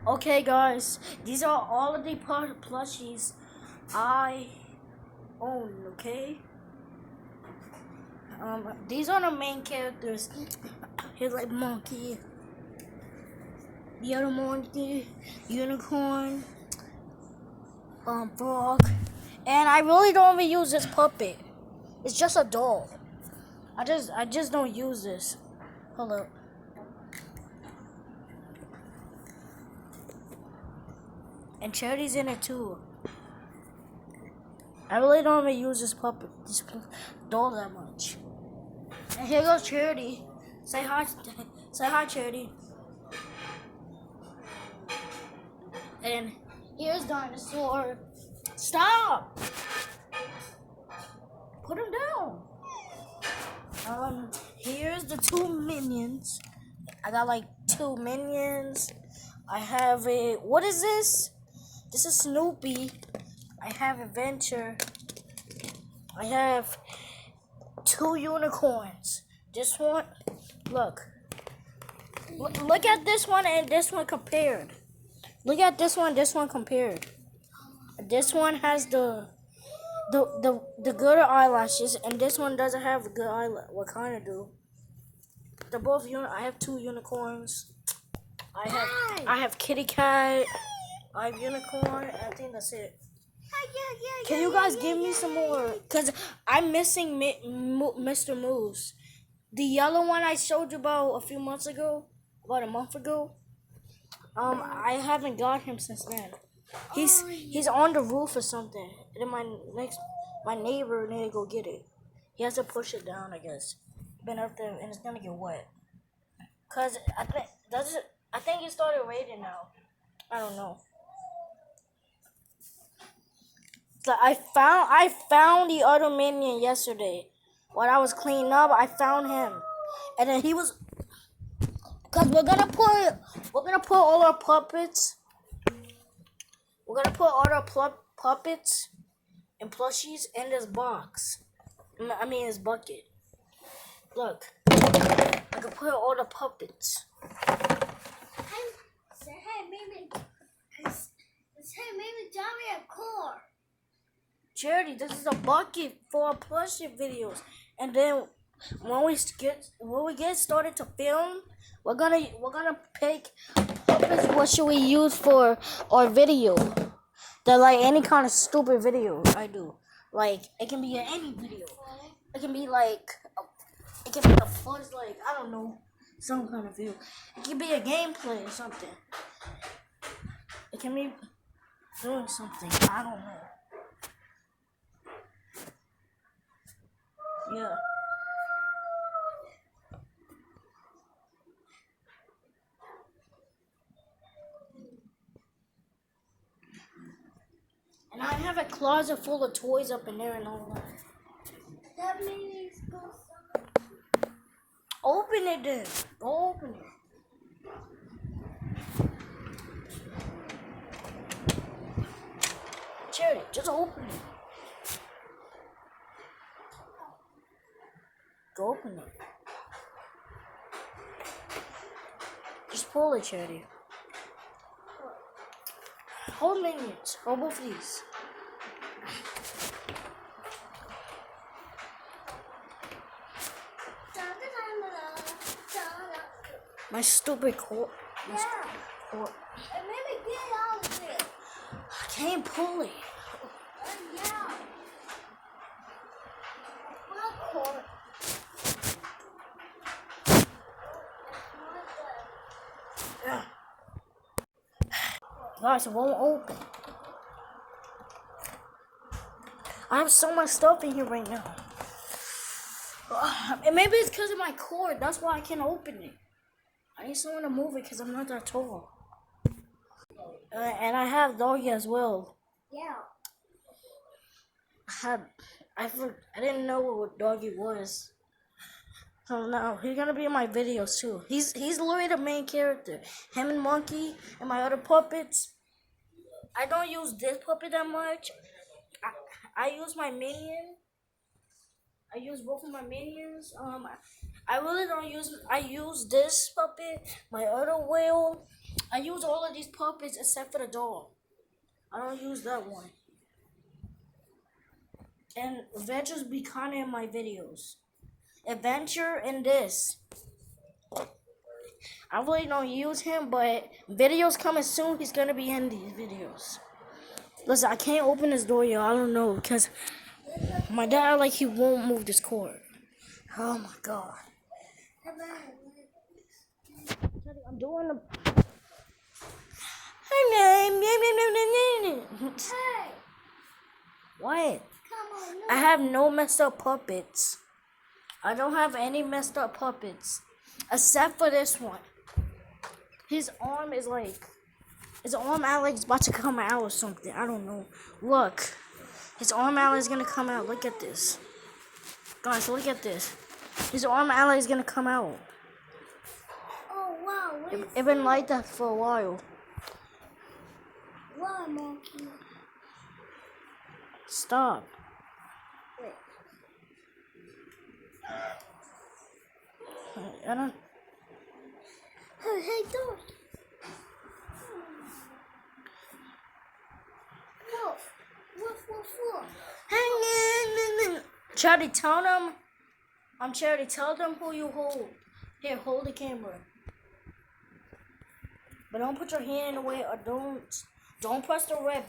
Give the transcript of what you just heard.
Okay, guys, these are all of the plushies I own. Okay, these are the main characters. Here's like monkey, the other monkey, unicorn, frog, and I really don't even use this puppet. It's just a doll. I just don't use this. Hold up. And Charity's in it too. I really don't even use this puppet, this doll that much. And here goes Charity. Say hi, say hi, Charity. And here's Dinosaur. Stop! Put him down. Here's the two minions. I got like two minions. I have a, what is this? This is Snoopy. I have Adventure. I have two unicorns. This one, look at this one and this one compared. Look at this one compared. This one has the good eyelashes, and this one doesn't have good eyelash. What kind of do? They're both I have two unicorns. I have kitty cat. I have unicorn. And I think that's it. Can you guys give me some more? Cause I'm missing Mr. Moose. The yellow one I showed you about a month ago. I haven't got him since then. He's on the roof or something. And then my neighbor need to go get it. He has to push it down, I guess. Been up there and it's gonna get wet. Cause I think it started raining now. I don't know. So I found the other minion yesterday. When I was cleaning up, I found him, and then he was. Cause we're gonna put all our puppets. We're gonna put all our puppets and plushies in this box. I mean, this bucket. Look, I can put all the puppets. Maybe tell me a core. Charity, this is a bucket for our plushie videos, and then when we get started to film, we're gonna pick puppets. What should we use for our video? That like any kind of stupid video I do. Like it can be any video. It can be like it can be a fuzz, like I don't know, some kind of video. It can be a gameplay or something. It can be doing something. I don't know. Yeah. And I have a closet full of toys up in there and all that. That means go Open it then. Go open it. Charity, just open it. Go open it. Just pull it, Charity. Hold minions. Hold both of these. My stupid cord. Yeah. And maybe get out of it. I can't pull it. Yeah. What cord? Guys, it won't open. I have so much stuff in here right now. And maybe it's because of my cord. That's why I can't open it. I need someone to move it because I'm not that tall. And I have doggy as well. Yeah. I didn't know what doggy was. So now he's gonna be in my videos too. He's literally the main character. Him and Monkey and my other puppets. I don't use this puppet that much. I use my minion. I use both of my minions. I really don't use. I use this puppet, my other whale. I use all of these puppets except for the doll. I don't use that one. And Adventures be kinda in my videos. Adventure and this. I really don't use him, but videos coming soon. He's gonna be in these videos. Listen, I can't open this door, y'all. I don't know, because my dad, like, he won't move this cord. Oh my god. I'm doing the. Hey, What? come on. I have no messed up puppets. I don't have any messed up puppets. Except for this one. His arm is like. His arm out like it's about to come out or something. I don't know. Look. His arm out is gonna come out. Look at this. Guys, look at this. His arm ally is gonna come out. Oh, wow. It's been like that for a while. Why, monkey? Stop. Wait. I don't. Hey, don't. Woof. Charity, tell them. Charity, tell them who you hold. Here, hold the camera. But don't put your hand in the way or don't press the red button.